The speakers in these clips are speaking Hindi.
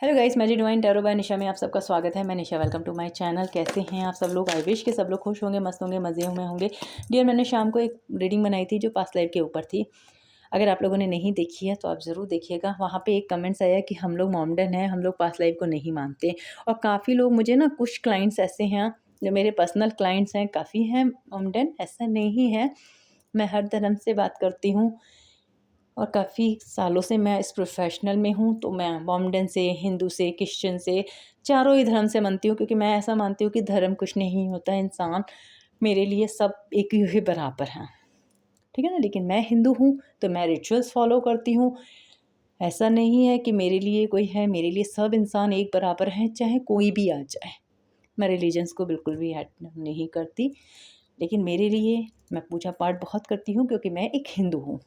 हेलो गाइस, मैं डिवाइन टैरो बाय निशा में आप सबका स्वागत है। मैं निशा, वेलकम टू माय चैनल। कैसे हैं आप सब लोग? आई विश के सब लोग खुश होंगे, मस्त होंगे, मज़े में होंगे। डियर, मैंने शाम को एक रीडिंग बनाई थी जो पास्ट लाइफ के ऊपर थी। अगर आप लोगों ने नहीं देखी है तो आप ज़रूर देखिएगा। वहाँ पे एक कमेंट्स आया कि हम लोग मॉमडन हैं, हम लोग पास्ट लाइफ को नहीं मानते। और काफ़ी लोग, मुझे ना कुछ क्लाइंट्स ऐसे हैं जो मेरे पर्सनल क्लाइंट्स हैं, काफ़ी हैं मॉमडन, ऐसा नहीं है। मैं हर धर्म से बात करती हूँ और काफ़ी सालों से मैं इस प्रोफेशनल में हूँ। तो मैं मोमडन से, हिंदू से, क्रिश्चियन से, चारों ही धर्म से मानती हूँ, क्योंकि मैं ऐसा मानती हूँ कि धर्म कुछ नहीं होता। इंसान मेरे लिए सब एक ही बराबर हैं, ठीक है ना। लेकिन मैं हिंदू हूँ तो मैं रिचुअल्स फॉलो करती हूँ। ऐसा नहीं है कि मेरे लिए कोई है, मेरे लिए सब इंसान एक बराबर हैं, चाहे कोई भी आ जाए। मैं रिलीजन्स को बिल्कुल भी ऐड नहीं करती, लेकिन मेरे लिए मैं पूजा पाठ बहुत करती हूँ क्योंकि मैं एक हिंदू हूँ।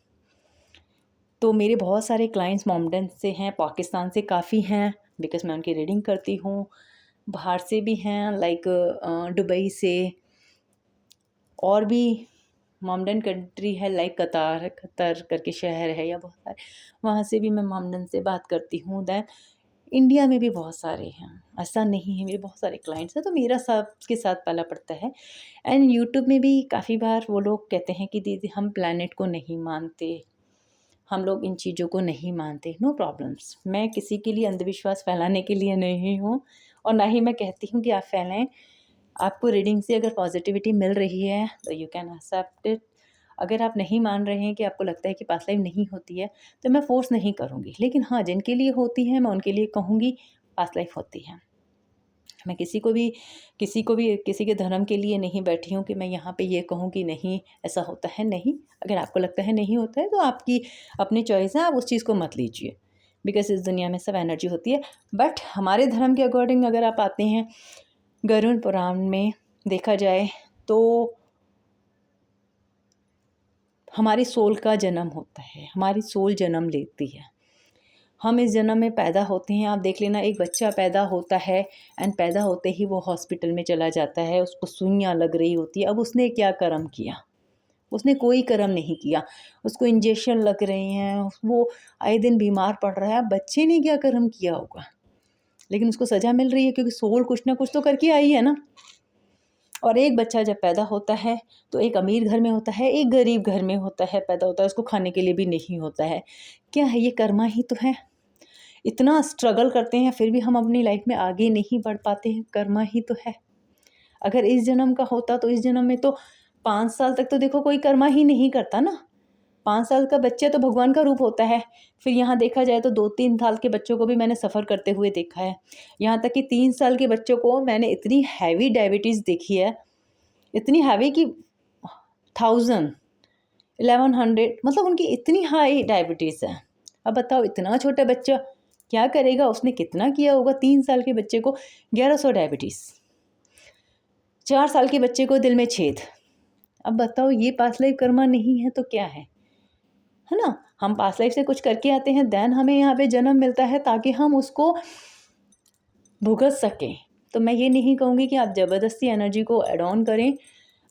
तो मेरे बहुत सारे क्लाइंट्स मोमडन से हैं, पाकिस्तान से काफ़ी हैं, बिकॉज़ मैं उनकी रीडिंग करती हूँ। बाहर से भी हैं, लाइक दुबई से, और भी मोमडन कंट्री है, लाइक कतर करके शहर है, या बहुत सारे, वहाँ से भी मैं मोमडन से बात करती हूँ। दैन इंडिया में भी बहुत सारे हैं, ऐसा नहीं है, मेरे बहुत सारे क्लाइंट्स हैं। तो मेरा सबके साथ पाला पड़ता है। एंड यूट्यूब में भी काफ़ी बार वो लोग कहते हैं कि दीदी हम प्लैनेट को नहीं मानते, हम लोग इन चीज़ों को नहीं मानते। नो प्रॉब्लम्स, मैं किसी के लिए अंधविश्वास फैलाने के लिए नहीं हूँ, और ना ही मैं कहती हूँ कि आप फैलाएं। आपको रीडिंग से अगर पॉजिटिविटी मिल रही है तो यू कैन एक्सेप्ट इट। अगर आप नहीं मान रहे हैं, कि आपको लगता है कि पास्ट लाइफ नहीं होती है, तो मैं फोर्स नहीं करूँगी। लेकिन हाँ, जिनके लिए होती है मैं उनके लिए कहूँगी पास्ट लाइफ होती है। मैं किसी को भी किसी के धर्म के लिए नहीं बैठी हूँ कि मैं यहाँ पे ये कहूँ कि नहीं ऐसा होता है। नहीं, अगर आपको लगता है नहीं होता है तो आपकी अपनी चॉइस है, आप उस चीज़ को मत लीजिए, बिकॉज इस दुनिया में सब एनर्जी होती है। बट हमारे धर्म के अकॉर्डिंग अगर आप आते हैं, गरुड़ पुराण में देखा जाए तो हमारी सोल का जन्म होता है, हमारी सोल जन्म लेती है। हम इस जन्म में पैदा होते हैं। आप देख लेना, एक बच्चा पैदा होता है एंड पैदा होते ही वो हॉस्पिटल में चला जाता है, उसको सुइयाँ लग रही होती है। अब उसने क्या कर्म किया? उसने कोई कर्म नहीं किया। उसको इंजेक्शन लग रहे हैं, वो आए दिन बीमार पड़ रहा है। बच्चे ने क्या कर्म किया होगा? लेकिन उसको सज़ा मिल रही है, क्योंकि सोल कुछ ना कुछ तो करके आई है ना। और एक बच्चा जब पैदा होता है तो एक अमीर घर में होता है, एक गरीब घर में होता है, पैदा होता है, उसको खाने के लिए भी नहीं होता है। क्या है? ये कर्मा ही तो है। इतना स्ट्रगल करते हैं फिर भी हम अपनी लाइफ में आगे नहीं बढ़ पाते हैं, कर्मा ही तो है। अगर इस जन्म का होता तो इस जन्म में तो 5 साल तक तो देखो कोई कर्मा ही नहीं करता ना। 5 साल का बच्चा तो भगवान का रूप होता है। फिर यहाँ देखा जाए तो 2-3 साल के बच्चों को भी मैंने सफ़र करते हुए देखा है। यहाँ तक कि 3 साल के बच्चों को मैंने इतनी हैवी डायबिटीज़ देखी है, इतनी हैवी कि 1000, 1100, मतलब उनकी इतनी हाई डायबिटीज़ है। अब बताओ, इतना छोटा बच्चा क्या करेगा? उसने कितना किया होगा? 3 साल के बच्चे को 1100 डायबिटीज़, 4 साल के बच्चे को दिल में छेद। अब बताओ, ये पास्ट लाइफ कर्मा नहीं है तो क्या है ना? हम पास्ट लाइफ से कुछ करके आते हैं, देन हमें यहाँ पे जन्म मिलता है ताकि हम उसको भुगत सकें। तो मैं ये नहीं कहूँगी कि आप ज़बरदस्ती एनर्जी को ऐड ऑन करें,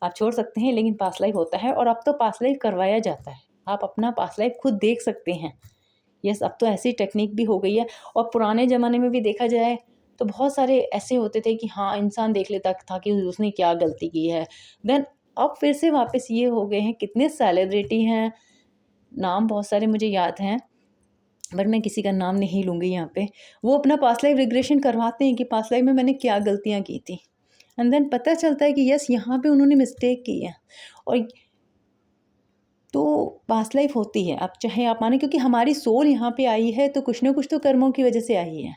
आप छोड़ सकते हैं, लेकिन पास्ट लाइफ होता है। और अब तो पास्ट लाइफ करवाया जाता है, आप अपना पास्ट लाइफ खुद देख सकते हैं। यस, अब तो ऐसी टेक्निक भी हो गई है। और पुराने ज़माने में भी देखा जाए तो बहुत सारे ऐसे होते थे कि हाँ, इंसान देख लेता था कि उसने क्या गलती की है। देन अब फिर से वापस ये हो गए हैं, कितने सेलिब्रिटी हैं, नाम बहुत सारे मुझे याद हैं, बट मैं किसी का नाम नहीं लूँगी यहाँ पे। वो अपना पास्ट लाइफ रिग्रेशन करवाते हैं कि पास्ट लाइफ में मैंने क्या गलतियाँ की थी, एंड देन पता चलता है कि यस, यहाँ पे उन्होंने मिस्टेक की है। और तो पास्ट लाइफ होती है, अब चाहे आप माने, क्योंकि हमारी सोल यहाँ पे आई है तो कुछ ना कुछ तो कर्मों की वजह से आई है,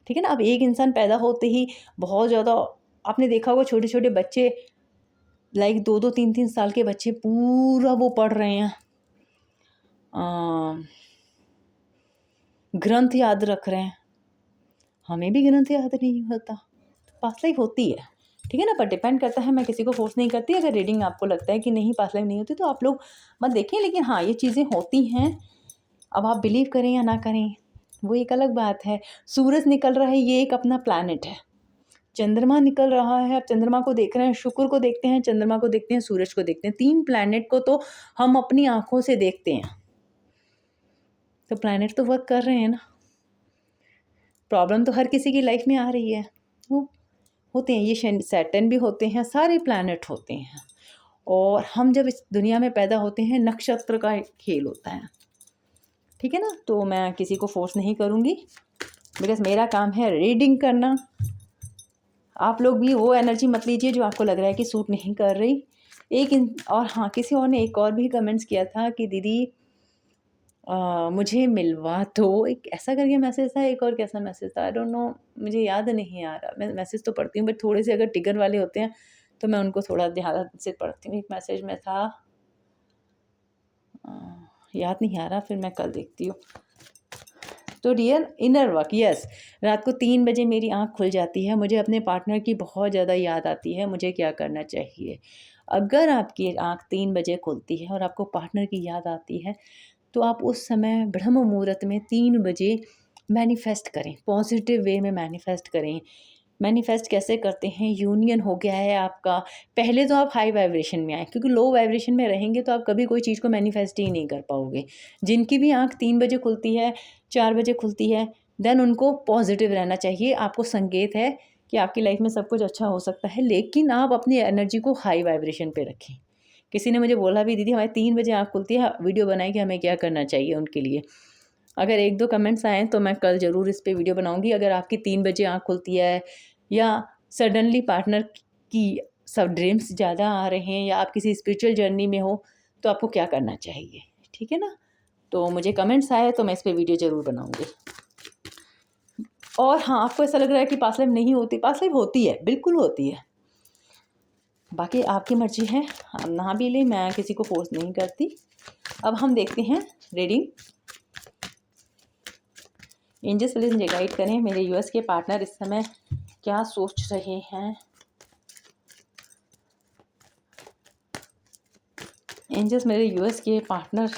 ठीक है ना। अब एक इंसान पैदा होते ही बहुत ज़्यादा, आपने देखा होगा छोटे छोटे बच्चे, लाइक 2-2, 3-3 साल के बच्चे पूरा वो पढ़ रहे हैं, ग्रंथ याद रख रहे हैं। हमें भी ग्रंथ याद नहीं होता। पास्ट लाइफ होती है, ठीक है ना। पर डिपेंड करता है, मैं किसी को फोर्स नहीं करती। अगर रीडिंग आपको लगता है कि नहीं पास्ट लाइफ नहीं होती तो आप लोग मत देखें, लेकिन हाँ, ये चीज़ें होती हैं। अब आप बिलीव करें या ना करें वो एक अलग बात है। सूरज निकल रहा है, ये एक अपना प्लैनेट है। चंद्रमा निकल रहा है, आप चंद्रमा को देख रहे हैं, शुक्र को देखते हैं, चंद्रमा को देखते हैं, सूरज को देखते हैं। 3 प्लैनेट को तो हम अपनी आँखों से देखते हैं। तो प्लैनेट तो वर्क कर रहे हैं ना। प्रॉब्लम तो हर किसी की लाइफ में आ रही है, वो होते हैं, ये सैटर्न भी होते हैं, सारे प्लैनेट होते हैं। और हम जब इस दुनिया में पैदा होते हैं, नक्षत्र का एक खेल होता है, ठीक है ना। तो मैं किसी को फोर्स नहीं करूँगी, बिकॉज मेरा काम है रीडिंग करना। आप लोग भी वो एनर्जी मत लीजिए जो आपको लग रहा है कि सूट नहीं कर रही। और हाँ, किसी और ने एक और भी कमेंट्स किया था कि दीदी मुझे मिलवा दो, एक ऐसा करके मैसेज था, एक और कैसा मैसेज था, आई डोंट नो, मुझे याद नहीं आ रहा। मैं मैसेज तो पढ़ती हूँ, बट थोड़े से अगर टिगर वाले होते हैं तो मैं उनको थोड़ा ध्यान से पढ़ती हूँ। एक मैसेज में था, याद नहीं आ रहा, फिर मैं कल देखती हूँ। तो डियर इनर वर्क, यस, रात को 3 बजे मेरी आँख खुल जाती है, मुझे अपने पार्टनर की बहुत ज़्यादा याद आती है, मुझे क्या करना चाहिए। अगर आपकी आँख 3 बजे खुलती है और आपको पार्टनर की याद आती है, तो आप उस समय ब्रह्म मुहूर्त में 3 बजे मैनिफेस्ट करें, पॉजिटिव वे में मैनिफेस्ट करें। मैनिफेस्ट कैसे करते हैं, यूनियन हो गया है आपका। पहले तो आप हाई वाइब्रेशन में आए, क्योंकि लो वाइब्रेशन में रहेंगे तो आप कभी कोई चीज़ को मैनिफेस्ट ही नहीं कर पाओगे। जिनकी भी आँख 3 बजे खुलती है, 4 बजे खुलती है, देन उनको पॉजिटिव रहना चाहिए। आपको संकेत है कि आपकी लाइफ में सब कुछ अच्छा हो सकता है, लेकिन आप अपनी एनर्जी को हाई वाइब्रेशन पे रखें। किसी ने मुझे बोला भी, दीदी हमारी 3 बजे आँख खुलती है, वीडियो बनाएं कि हमें क्या करना चाहिए उनके लिए। अगर 1-2 कमेंट्स आएँ तो मैं कल ज़रूर इस पे वीडियो बनाऊँगी। अगर आपकी 3 बजे आँख खुलती है, या सडनली पार्टनर की सब ड्रीम्स ज़्यादा आ रहे हैं, या आप किसी स्पिरिचुअल जर्नी में हो, तो आपको क्या करना चाहिए, ठीक है ना। तो मुझे कमेंट्स आए तो मैं इस पे वीडियो ज़रूर बनाऊँगी। और हाँ, आपको ऐसा लग रहा है कि पास्ट लाइफ नहीं होती, पास्ट लाइफ होती है, बिल्कुल होती है। बाकी आपकी मर्ज़ी है, आप नहा भी लें, मैं किसी को फोर्स नहीं करती। अब हम देखते हैं रीडिंग। एंजल्स प्लीज मुझे गाइड करें, मेरे यूएस के पार्टनर इस समय क्या सोच रहे हैं। एंजल्स, मेरे यूएस के पार्टनर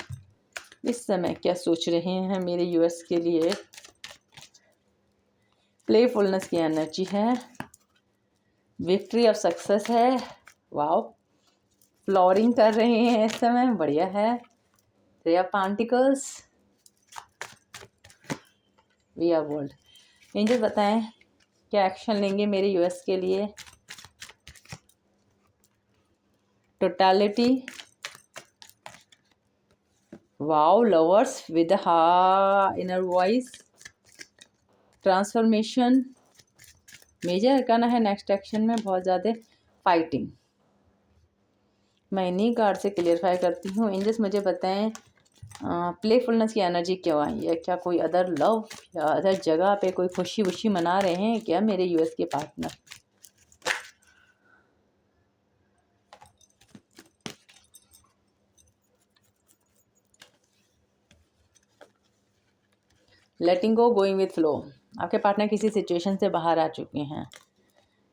इस समय क्या सोच रहे हैं मेरे यूएस के लिए। प्लेफुलनेस की एनर्जी है, विक्ट्री ऑफ सक्सेस है, वाओ, फ्लोरिंग कर रहे हैं इस समय, बढ़िया है। 3 of pentacles, we are world. Angel बताएं क्या एक्शन लेंगे मेरे यूएस के लिए। Totality, wow, lovers with inner voice, transformation, major arcana है नेक्स्ट एक्शन में, बहुत ज़्यादा फाइटिंग। मैं इन्हीं कार्ड से क्लियरफाई करती हूँ। एंजल्स मुझे बताएं प्लेफुलनेस की एनर्जी क्यों आई है। क्या कोई अदर लव या अदर जगह पे कोई खुशी वुशी मना रहे हैं क्या मेरे यूएस के partner. Letting go, going with flow. आपके पार्टनर किसी सिचुएशन से बाहर आ चुके हैं,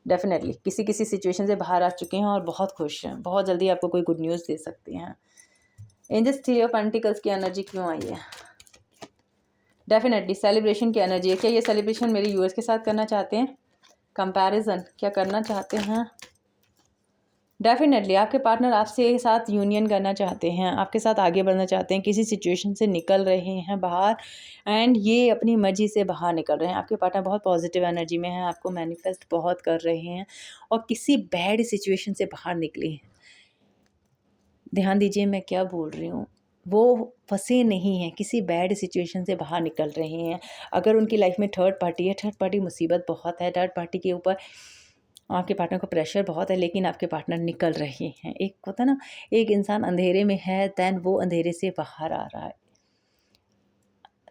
डेफिनेटली किसी सिचुएशन से बाहर आ चुके हैं और बहुत खुश हैं, बहुत जल्दी आपको कोई गुड न्यूज़ दे सकते हैं। एंजल्स 3 ऑफ पेंटिकल्स की एनर्जी क्यों आई है। डेफिनेटली सेलिब्रेशन की एनर्जी है। क्या ये सेलिब्रेशन मेरे यूएस के साथ करना चाहते हैं, कंपैरिजन क्या करना चाहते हैं। डेफिनेटली आपके पार्टनर आपसे साथ यूनियन करना चाहते हैं, आपके साथ आगे बढ़ना चाहते हैं, किसी सिचुएशन से निकल रहे हैं बाहर, एंड ये अपनी मर्जी से बाहर निकल रहे हैं। आपके पार्टनर बहुत पॉजिटिव एनर्जी में है, आपको मैनिफेस्ट बहुत कर रहे हैं और किसी बैड सिचुएशन से बाहर निकले हैं। ध्यान दीजिए मैं क्या बोल रही हूँ, वो फंसे नहीं हैं, किसी बैड सिचुएशन से बाहर निकल रहे हैं। अगर उनकी लाइफ में थर्ड पार्टी है, थर्ड पार्टी मुसीबत बहुत है, थर्ड पार्टी के ऊपर आपके पार्टनर को प्रेशर बहुत है, लेकिन आपके पार्टनर निकल रहे हैं। एक होता ना, एक इंसान अंधेरे में है, दैन वो अंधेरे से बाहर आ रहा है,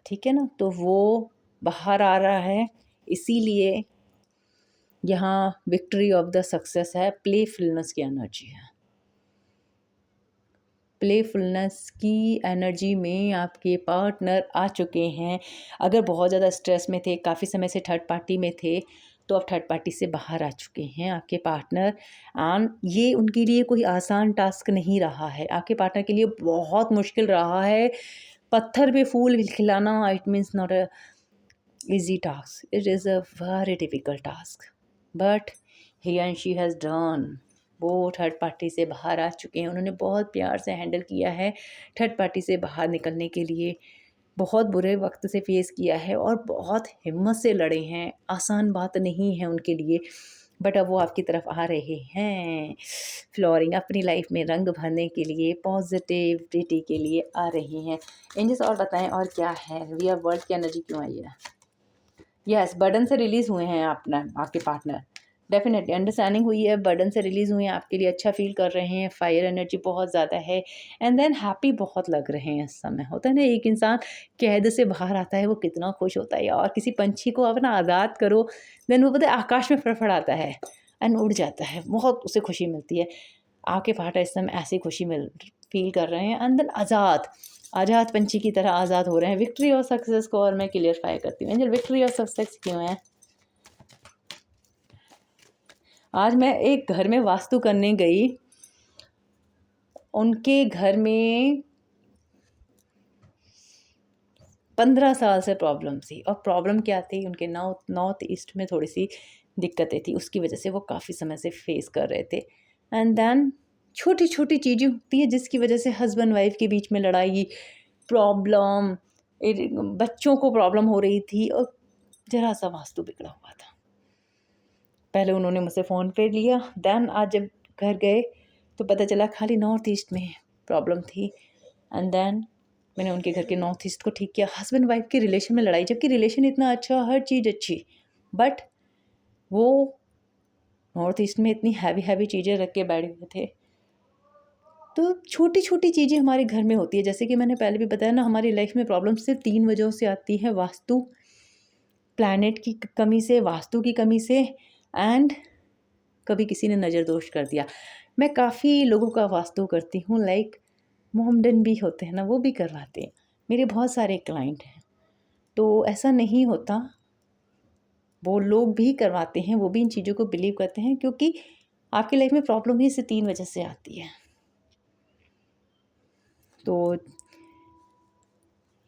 ठीक है ना, तो वो बाहर आ रहा है, इसीलिए यहाँ विक्ट्री ऑफ द सक्सेस है। प्लेफुलनेस की एनर्जी है, प्लेफुलनेस की एनर्जी में आपके पार्टनर आ चुके हैं। अगर बहुत ज़्यादा स्ट्रेस में थे, काफ़ी समय से थर्ड पार्टी में थे, तो अब थर्ड पार्टी से बाहर आ चुके हैं आपके पार्टनर। एंड ये उनके लिए कोई आसान टास्क नहीं रहा है, आपके पार्टनर के लिए बहुत मुश्किल रहा है। पत्थर पे फूल खिलाना, it means not a easy task, it is a very difficult task, but he and she has done. वो थर्ड पार्टी से बाहर आ चुके हैं, उन्होंने बहुत प्यार से हैंडल किया है थर्ड पार्टी से बाहर निकलने के लिए। बहुत बुरे वक्त से फेस किया है और बहुत हिम्मत से लड़े हैं। आसान बात नहीं है उनके लिए, बट अब वो आपकी तरफ आ रहे हैं। फ्लोरिंग अपनी लाइफ में रंग भरने के लिए, पॉजिटिविटी के लिए आ रही हैं। एंजल्स और बताएं और क्या है, वी आर वर्ल्ड की एनर्जी क्यों आई है? यस, बर्डन से रिलीज़ हुए हैं अपना आपके पार्टनर। डेफिनेटली अंडरस्टैंडिंग हुई है, बर्डन से रिलीज़ हुए हैं, आपके लिए अच्छा फ़ील कर रहे हैं, फायर एनर्जी बहुत ज़्यादा है एंड देन हैप्पी बहुत लग रहे हैं इस समय। होता है ना, एक इंसान कैद से बाहर आता है वो कितना खुश होता है, और किसी पंछी को आप ना आज़ाद करो, देन वो पता है आकाश में फड़फड़ाता है एंड उड़ जाता है, बहुत उसे खुशी मिलती है। आपके पार्टनर इस समय ऐसी खुशी मिल फ़ील कर रहे हैं एंड देन आज़ाद पंछी की तरह आज़ाद हो रहे हैं। विक्ट्री और सक्सेस को और मैं क्लियरफाई करती हूँ। एंजल, विक्ट्री और सक्सेस क्यों है? आज मैं एक घर में वास्तु करने गई, उनके घर में 15 साल से प्रॉब्लम थी। और प्रॉब्लम क्या थी, उनके नॉर्थ ईस्ट में थोड़ी सी दिक्कतें थी, उसकी वजह से वो काफ़ी समय से फेस कर रहे थे। एंड देन छोटी छोटी चीज़ें होती हैं जिसकी वजह से हस्बैंड वाइफ के बीच में लड़ाई, प्रॉब्लम, बच्चों को प्रॉब्लम हो रही थी और ज़रा सा वास्तु बिगड़ा हुआ था। पहले उन्होंने मुझसे फ़ोन पे लिया, देन आज जब घर गए तो पता चला खाली नॉर्थ ईस्ट में प्रॉब्लम थी। एंड देन मैंने उनके घर के नॉर्थ ईस्ट को ठीक किया। हस्बैंड वाइफ के रिलेशन में लड़ाई, जबकि रिलेशन इतना अच्छा, हर चीज़ अच्छी, बट वो नॉर्थ ईस्ट में इतनी हैवी चीज़ें रख के बैठे हुए थे। तो छोटी छोटी चीज़ें हमारे घर में होती है, जैसे कि मैंने पहले भी बताया ना, हमारी लाइफ में प्रॉब्लम सिर्फ 3 वजहों से आती है: वास्तु, प्लैनेट की कमी से, वास्तु की कमी से, एंड कभी किसी ने नज़र दोष कर दिया। मैं काफ़ी लोगों का वास्तु करती हूँ, लाइक मोमडन भी होते हैं ना, वो भी करवाते हैं। मेरे बहुत सारे क्लाइंट हैं, तो ऐसा नहीं होता, वो लोग भी करवाते हैं, वो भी इन चीज़ों को बिलीव करते हैं, क्योंकि आपकी लाइफ में प्रॉब्लम ही इस 3 वजह से आती है। तो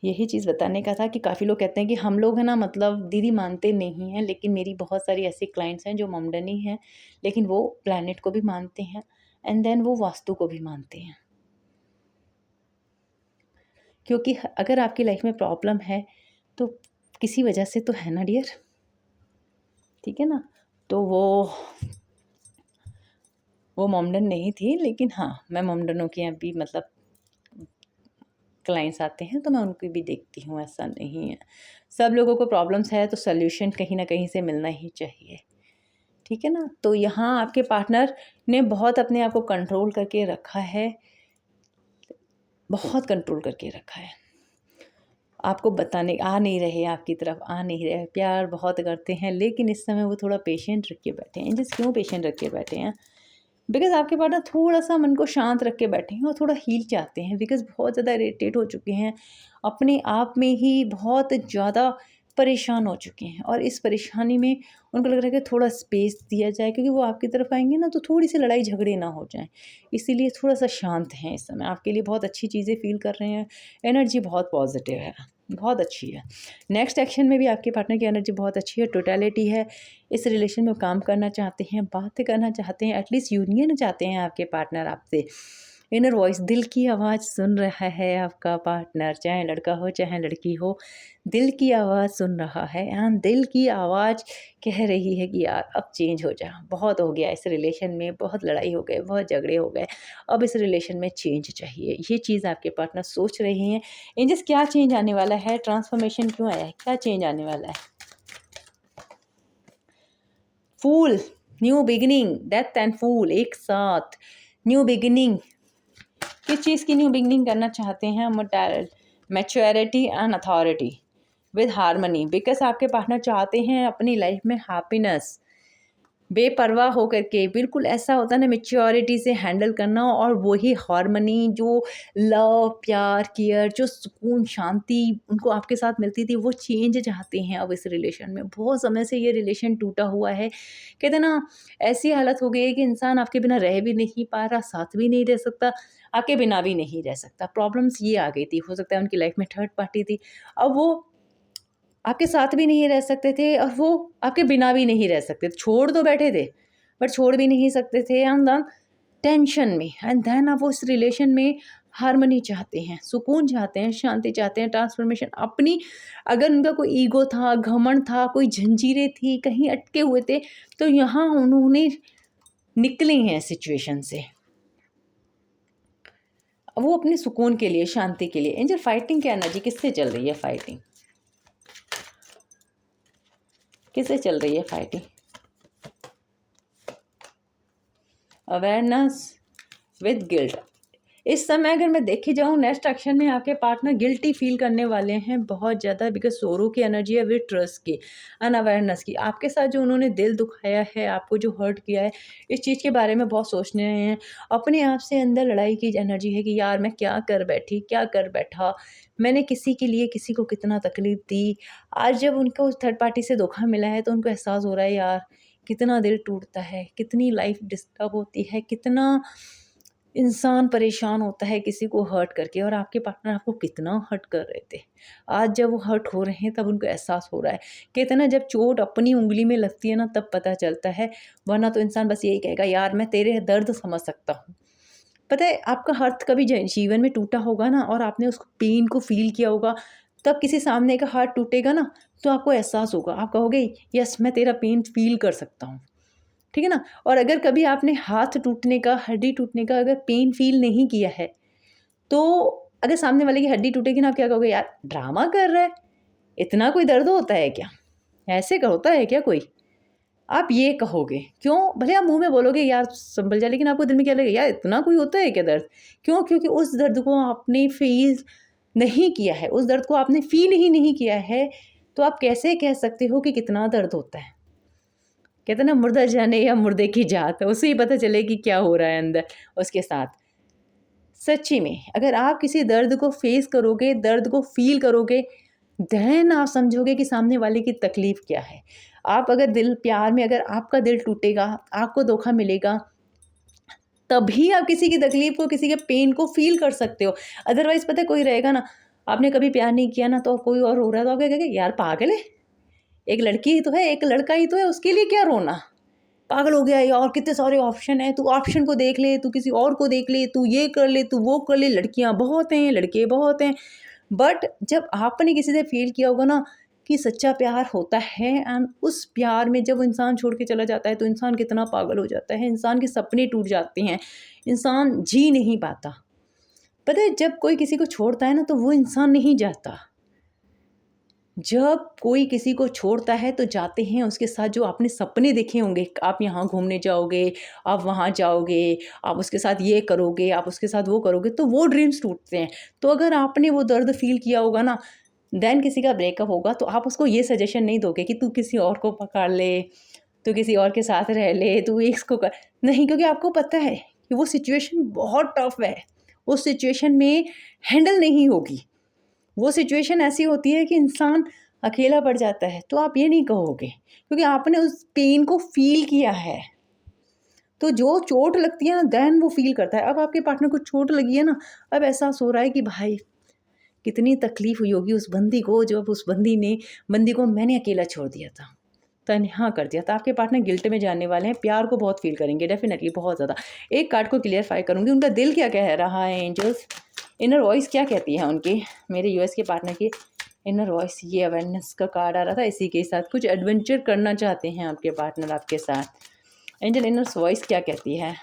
यही चीज़ बताने का था कि काफ़ी लोग कहते हैं कि हम लोग है ना, मतलब दीदी मानते नहीं हैं, लेकिन मेरी बहुत सारी ऐसी क्लाइंट्स हैं जो मोमडनी हैं, लेकिन वो प्लैनेट को भी मानते हैं एंड देन वो वास्तु को भी मानते हैं। क्योंकि अगर आपकी लाइफ में प्रॉब्लम है तो किसी वजह से तो है ना डियर, ठीक है ना। तो वो मोमडन नहीं थी, लेकिन हाँ, मैं मोमडनों की अभी मतलब क्लाइंट्स आते हैं तो मैं उनको भी देखती हूँ, ऐसा नहीं है। सब लोगों को प्रॉब्लम्स है तो सल्यूशन कहीं ना कहीं से मिलना ही चाहिए, ठीक है ना। तो यहाँ आपके पार्टनर ने बहुत अपने आप को कंट्रोल करके रखा है, बहुत कंट्रोल करके रखा है। आपको बताने आ नहीं रहे, आपकी तरफ आ नहीं रहे, प्यार बहुत करते हैं, लेकिन इस समय वो थोड़ा पेशेंट रख के बैठे हैं। जिस क्यों पेशेंट रख के बैठे हैं? बिकॉज़ आपके पार्टनर थोड़ा सा मन को शांत रख के बैठे हैं और थोड़ा हील चाहते हैं, बिकॉज़ बहुत ज़्यादा इरिटेट हो चुके हैं, अपने आप में ही बहुत ज़्यादा परेशान हो चुके हैं, और इस परेशानी में उनको लग रहा है कि थोड़ा स्पेस दिया जाए, क्योंकि वो आपकी तरफ आएंगे ना तो थोड़ी सी लड़ाई झगड़े ना हो जाएं, इसीलिए थोड़ा सा शांत हैं इस समय। आपके लिए बहुत अच्छी चीज़ें फील कर रहे हैं, एनर्जी बहुत पॉजिटिव है, बहुत अच्छी है। नेक्स्ट एक्शन में भी आपके पार्टनर की एनर्जी बहुत अच्छी है, टोटलिटी है। इस रिलेशन में काम करना चाहते हैं, बातें करना चाहते हैं, एटलीस्ट यूनियन चाहते हैं आपके पार्टनर आपसे। इनर वॉइस, दिल की आवाज़ सुन रहा है आपका पार्टनर, चाहे लड़का हो चाहे लड़की हो, दिल की आवाज़ सुन रहा है एंड दिल की आवाज़ कह रही है कि यार अब चेंज हो जा, बहुत हो गया इस रिलेशन में, बहुत लड़ाई हो गए, बहुत झगड़े हो गए, अब इस रिलेशन में चेंज चाहिए। ये चीज़ आपके पार्टनर सोच रहे हैं। एंजल्स, क्या चेंज आने वाला है? ट्रांसफॉर्मेशन क्यों आया है? क्या चेंज आने वाला है? फूल, न्यू बिगिनिंग, डेथ एंड फूल एक साथ, न्यू बिगिनिंग। किस चीज़ की न्यू बिगिनिंग करना चाहते हैं? Maturity and authority with harmony, because आपके पार्टनर चाहते हैं अपनी लाइफ में हैप्पीनेस, बेपरवाह होकर के, बिल्कुल ऐसा होता है ना, मैच्योरिटी से हैंडल करना, और वही हार्मनी जो लव, प्यार, केयर, जो सुकून, शांति उनको आपके साथ मिलती थी, वो चेंज चाहते हैं अब इस रिलेशन में। बहुत समय से ये रिलेशन टूटा हुआ है, कहते ना, ऐसी हालत हो गई है कि इंसान आपके बिना रह भी नहीं पा रहा, साथ भी नहीं रह सकता, आपके बिना भी नहीं रह सकता। प्रॉब्लम्स ये आ गई थी, हो सकता है उनकी लाइफ में थर्ड पार्टी थी, अब वो आपके साथ भी नहीं रह सकते थे और वो आपके बिना भी नहीं रह सकते थे। छोड़ तो बैठे थे, बट छोड़ भी नहीं सकते थे, एंड देन टेंशन में, एंड देन अब वो इस रिलेशन में हार्मनी चाहते हैं, सुकून चाहते हैं, शांति चाहते हैं, ट्रांसफॉर्मेशन अपनी। अगर उनका कोई ईगो था, घमंड था, कोई जंजीरें थी, कहीं अटके हुए थे, तो यहाँ उन्होंने निकले हैं सिचुएशन से। वो अपने सुकून के लिए, शांति के लिए। एंजल फाइटिंग की एनर्जी किससे चल रही है? फाइटिंग किससे चल रही है? Fighting awareness with guilt. इस समय अगर मैं देखी जाऊँ, नेक्स्ट एक्शन में आपके पार्टनर गिल्टी फील करने वाले हैं बहुत ज़्यादा, बिकॉज सोरो की एनर्जी है विद ट्रस्ट की, अनअवेयरनेस की। आपके साथ जो उन्होंने दिल दुखाया है, आपको जो हर्ट किया है, इस चीज़ के बारे में बहुत सोचने रहे हैं। अपने आप से अंदर लड़ाई की एनर्जी है कि यार मैं क्या कर बैठी, क्या कर बैठा, मैंने किसी के लिए किसी को कितना तकलीफ़ दी। आज जब उनको उस थर्ड पार्टी से धोखा मिला है तो उनको एहसास हो रहा है यार कितना दिल टूटता है, कितनी लाइफ डिस्टर्ब होती है, कितना इंसान परेशान होता है किसी को हर्ट करके। और आपके पार्टनर आपको कितना हर्ट कर रहे थे, आज जब वो हर्ट हो रहे हैं तब उनको एहसास हो रहा है। कहते हैं ना, जब चोट अपनी उंगली में लगती है ना तब पता चलता है, वरना तो इंसान बस यही कहेगा यार मैं तेरे दर्द समझ सकता हूँ। पता है, आपका हार्ट कभी जीवन में टूटा होगा ना और आपने उस पेन को फील किया होगा, तब किसी सामने का हार्ट टूटेगा ना तो आपको एहसास होगा, आप कहोगे यस मैं तेरा पेन फील कर सकता हूँ। ठीक है ना। और अगर कभी आपने हाथ टूटने का, हड्डी टूटने का अगर पेन फील नहीं किया है, तो अगर सामने वाले की हड्डी टूटेगी ना, आप क्या कहोगे, यार ड्रामा कर रहा है, इतना कोई दर्द होता है क्या, ऐसे का होता है क्या कोई, आप ये कहोगे। क्यों? भले आप मुंह में बोलोगे यार संभल जा, लेकिन आपको दिल में क्या लगेगा, यार इतना कोई होता है क्या दर्द। क्यों? क्योंकि उस दर्द को आपने फील नहीं किया है, उस दर्द को आपने फील ही नहीं किया है, तो आप कैसे कह सकते हो कि कितना दर्द होता है। कहते हैं ना, मुर्दा जाने या मुर्दे की जात, उसे ही पता चले कि क्या हो रहा है अंदर उसके साथ। सच्ची में अगर आप किसी दर्द को फेस करोगे, दर्द को फील करोगे, देन आप समझोगे कि सामने वाले की तकलीफ़ क्या है। आप अगर दिल प्यार में, अगर आपका दिल टूटेगा, आपको धोखा मिलेगा, तभी आप किसी की तकलीफ़ को, किसी के पेन को फ़ील कर सकते हो। अदरवाइज़ पता है, कोई रहेगा ना, आपने कभी प्यार नहीं किया ना, तो कोई और रो रहा है तो आप क्या कहेंगे, यार पागल है, एक लड़की ही तो है, एक लड़का ही तो है, उसके लिए क्या रोना, पागल हो गया यार, कितने सारे ऑप्शन हैं, तू ऑप्शन को देख ले, तू किसी और को देख ले, तू ये कर ले, तू वो कर ले, लड़कियां बहुत हैं, लड़के बहुत हैं। बट जब आपने किसी से फील किया होगा ना कि सच्चा प्यार होता है, एंड उस प्यार में जब इंसान छोड़ के चला जाता है तो इंसान कितना पागल हो जाता है, इंसान के सपने टूट जाते हैं, इंसान जी नहीं पाता। पता है, जब कोई किसी को छोड़ता है ना तो वो इंसान नहीं जाता। जब कोई किसी को छोड़ता है तो जाते हैं उसके साथ जो आपने सपने देखे होंगे, आप यहाँ घूमने जाओगे, आप वहाँ जाओगे, आप उसके साथ ये करोगे, आप उसके साथ वो करोगे, तो वो ड्रीम्स टूटते हैं। तो अगर आपने वो दर्द फील किया होगा ना, देन किसी का ब्रेकअप होगा, तो आप उसको ये सजेशन नहीं दोगे कि तू किसी और को पकड़ ले, तू किसी और के साथ रह ले, तू इसको कर, नहीं, क्योंकि आपको पता है कि वो सिचुएशन बहुत टफ है, उस सिचुएशन में हैंडल नहीं होगी। वो सिचुएशन ऐसी होती है कि इंसान अकेला पड़ जाता है, तो आप ये नहीं कहोगे क्योंकि आपने उस पेन को फ़ील किया है। तो जो चोट लगती है ना, देन वो फ़ील करता है। अब आपके पार्टनर को चोट लगी है ना, अब एहसास हो रहा है कि भाई कितनी तकलीफ़ हुई होगी उस बंदी को, जब उस बंदी को मैंने अकेला छोड़ दिया था, तन्हा कर दिया था। आपके पार्टनर गिल्ट में जाने वाले हैं, प्यार को बहुत फ़ील करेंगे डेफ़िनेटली, बहुत ज़्यादा। एक कार्ड को क्लियरफाई करूँगी, उनका दिल क्या कह रहा है एंजल्स, इनर वॉइस क्या कहती है उनकी, मेरे यूएस के पार्टनर की इनर वॉइस। ये अवेयरनेस का कार्ड आ रहा था, इसी के साथ कुछ एडवेंचर करना चाहते हैं आपके पार्टनर आपके साथ। एंजल इनर वॉइस क्या कहती है?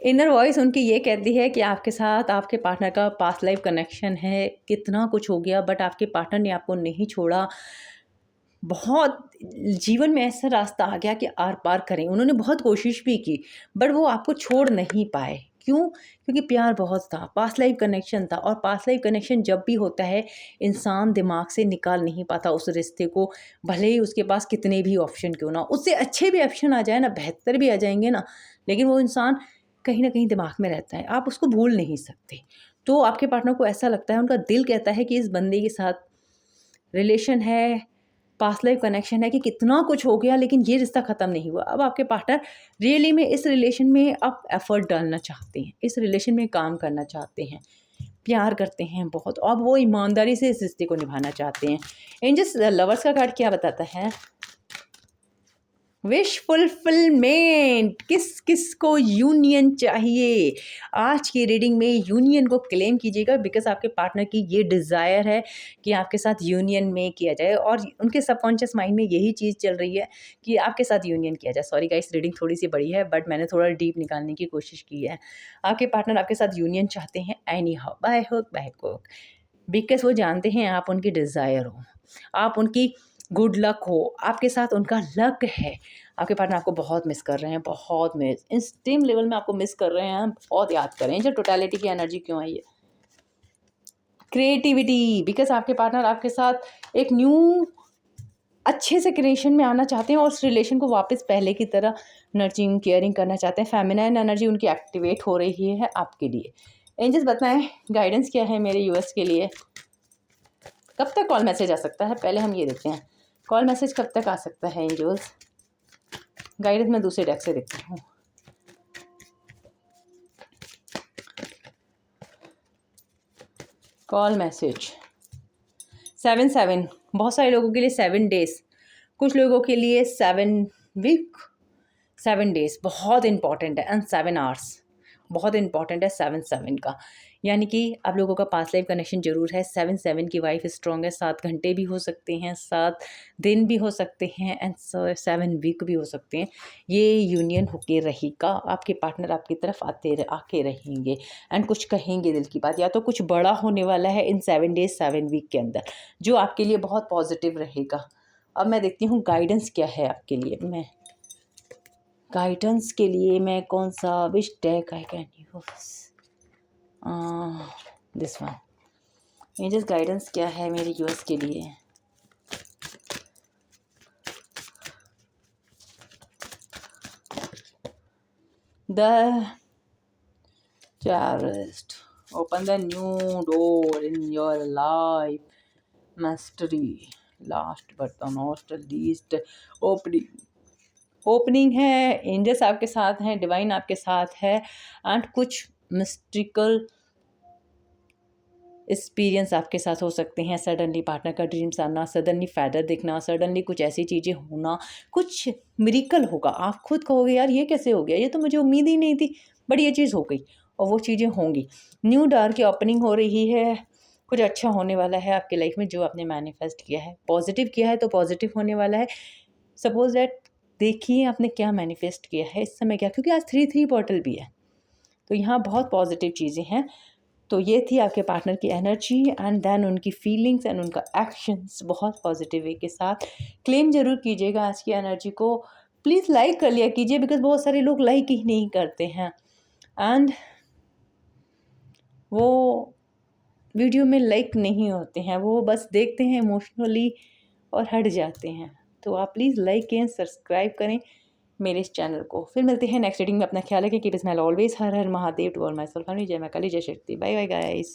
इनर वॉइस उनकी ये कहती है कि आपके साथ आपके पार्टनर का पास्ट लाइफ कनेक्शन है, कितना कुछ हो गया बट आपके पार्टनर ने आपको नहीं छोड़ा। बहुत जीवन में ऐसा रास्ता आ गया कि आर पार करें, उन्होंने बहुत कोशिश भी की बट वो आपको छोड़ नहीं पाए। क्यों? क्योंकि प्यार बहुत था, पास्ट लाइफ कनेक्शन था, और पास्ट लाइफ कनेक्शन जब भी होता है इंसान दिमाग से निकाल नहीं पाता उस रिश्ते को, भले ही उसके पास कितने भी ऑप्शन क्यों ना, उससे अच्छे भी ऑप्शन आ जाए ना, बेहतर भी आ जाएंगे ना, लेकिन वो इंसान कहीं ना कहीं दिमाग में रहता है, आप उसको भूल नहीं सकते। तो आपके पार्टनर को ऐसा लगता है, उनका दिल कहता है कि इस बंदे के साथ रिलेशन है, पास्ट लाइफ कनेक्शन है, कि कितना कुछ हो गया लेकिन ये रिश्ता ख़त्म नहीं हुआ। अब आपके पार्टनर रियली में इस रिलेशन में अब एफर्ट डालना चाहते हैं, इस रिलेशन में काम करना चाहते हैं, प्यार करते हैं बहुत, और वो ईमानदारी से इस रिश्ते को निभाना चाहते हैं। एंजल्स लवर्स का कार्ड क्या बताता है? विश फुलफिलमेंट, किस किस को यूनियन चाहिए? आज की रीडिंग में यूनियन को क्लेम कीजिएगा, बिकॉज आपके पार्टनर की ये डिज़ायर है कि आपके साथ यूनियन में किया जाए, और उनके सबकॉन्शियस माइंड में यही चीज़ चल रही है कि आपके साथ यूनियन किया जाए। सॉरी गाइस, रीडिंग थोड़ी सी बड़ी है, बट मैंने थोड़ा डीप निकालने की कोशिश की है। आपके पार्टनर आपके साथ यूनियन चाहते हैं anyhow, by hook by crook, because वो जानते हैं आप उनकी डिज़ायर हो, आप उनकी गुड लक हो, आपके साथ उनका लक है। आपके पार्टनर आपको बहुत मिस कर रहे हैं, बहुत मिस, इंस्टीम लेवल में आपको मिस कर रहे हैं, बहुत याद कर रहे हैं। जब टोटलिटी की एनर्जी क्यों आई है? क्रिएटिविटी, बिकॉज आपके पार्टनर आपके साथ एक न्यू अच्छे से क्रिएशन में आना चाहते हैं और उस रिलेशन को वापस पहले की तरह नर्चरिंग केयरिंग करना चाहते हैं। फेमिनाइन एनर्जी उनकी एक्टिवेट हो रही है आपके लिए। एंजल्स बताएं गाइडेंस क्या है मेरे यूएस के लिए? कब तक कॉल मैसेज आ सकता है? पहले हम ये देखते हैं, कॉल मैसेज कब तक आ सकता है एंजल्स? गाइडेंस मैं दूसरे डेक से देखती हूँ। कॉल मैसेज 7-7, बहुत सारे लोगों के लिए 7 डेज, कुछ लोगों के लिए 7 वीक, 7 डेज बहुत इंपॉर्टेंट है, एंड 7 आवर्स बहुत इंपॉर्टेंट है 7-7 का। यानी कि आप लोगों का पास्ट लाइफ कनेक्शन जरूर है। 7-7 की वाइफ स्ट्रॉन्ग है, 7 घंटे भी हो सकते हैं, 7 दिन भी हो सकते हैं, एंड 7 वीक भी हो सकते हैं। ये यूनियन होके रहेगा, आपके पार्टनर आपकी तरफ आके रहेंगे एंड कुछ कहेंगे दिल की बात, या तो कुछ बड़ा होने वाला है इन 7 डेज 7 वीक के अंदर, जो आपके लिए बहुत पॉजिटिव रहेगा। अब मैं देखती हूँ गाइडेंस क्या है आपके लिए। मैं गाइडेंस के लिए मैं कौन सा which deck I can use? This one. Angels guidance क्या है मेरे यूएस के लिए? The Charist, open the new door in your life. Mastery, last but not least, opening है। एंजल्स आपके साथ हैं, डिवाइन आपके साथ है, एंड कुछ मिस्टिकल एक्सपीरियंस आपके साथ हो सकते हैं। सडनली पार्टनर का ड्रीम्स आना, सडनली फैदर दिखना, सडनली कुछ ऐसी चीज़ें होना, कुछ मिरेकल होगा। आप खुद कहोगे यार ये कैसे हो गया, ये तो मुझे उम्मीद ही नहीं थी, बट ये चीज़ हो गई, और वो चीज़ें होंगी। न्यू डोर की ओपनिंग हो रही है, कुछ अच्छा होने वाला है आपके लाइफ में। जो आपने मैनिफेस्ट किया है, पॉजिटिव किया है तो पॉजिटिव होने वाला है। सपोज दैट देखिए आपने क्या मैनिफेस्ट किया है इस समय, क्या, क्योंकि आज 3-3 पोर्टल भी है, तो यहाँ बहुत पॉजिटिव चीज़ें हैं। तो ये थी आपके पार्टनर की एनर्जी, एंड देन उनकी फीलिंग्स एंड उनका एक्शंस बहुत पॉजिटिव वे के साथ। क्लेम जरूर कीजिएगा आज की एनर्जी को, प्लीज़ लाइक कर लिया कीजिए, बिकॉज बहुत सारे लोग लाइक ही नहीं करते हैं, एंड वो वीडियो में लाइक नहीं होते हैं, वो बस देखते हैं इमोशनली और हट जाते हैं। तो आप प्लीज़ लाइक करें, सब्सक्राइब करें मेरे इस चैनल को। फिर मिलते हैं नेक्स्ट रीडिंग में। अपना ख्याल रखें, कीप स्माइल ऑलवेज। हर हर Mahadev to all myself. जय मां काली, जय शक्ति। Bye bye guys.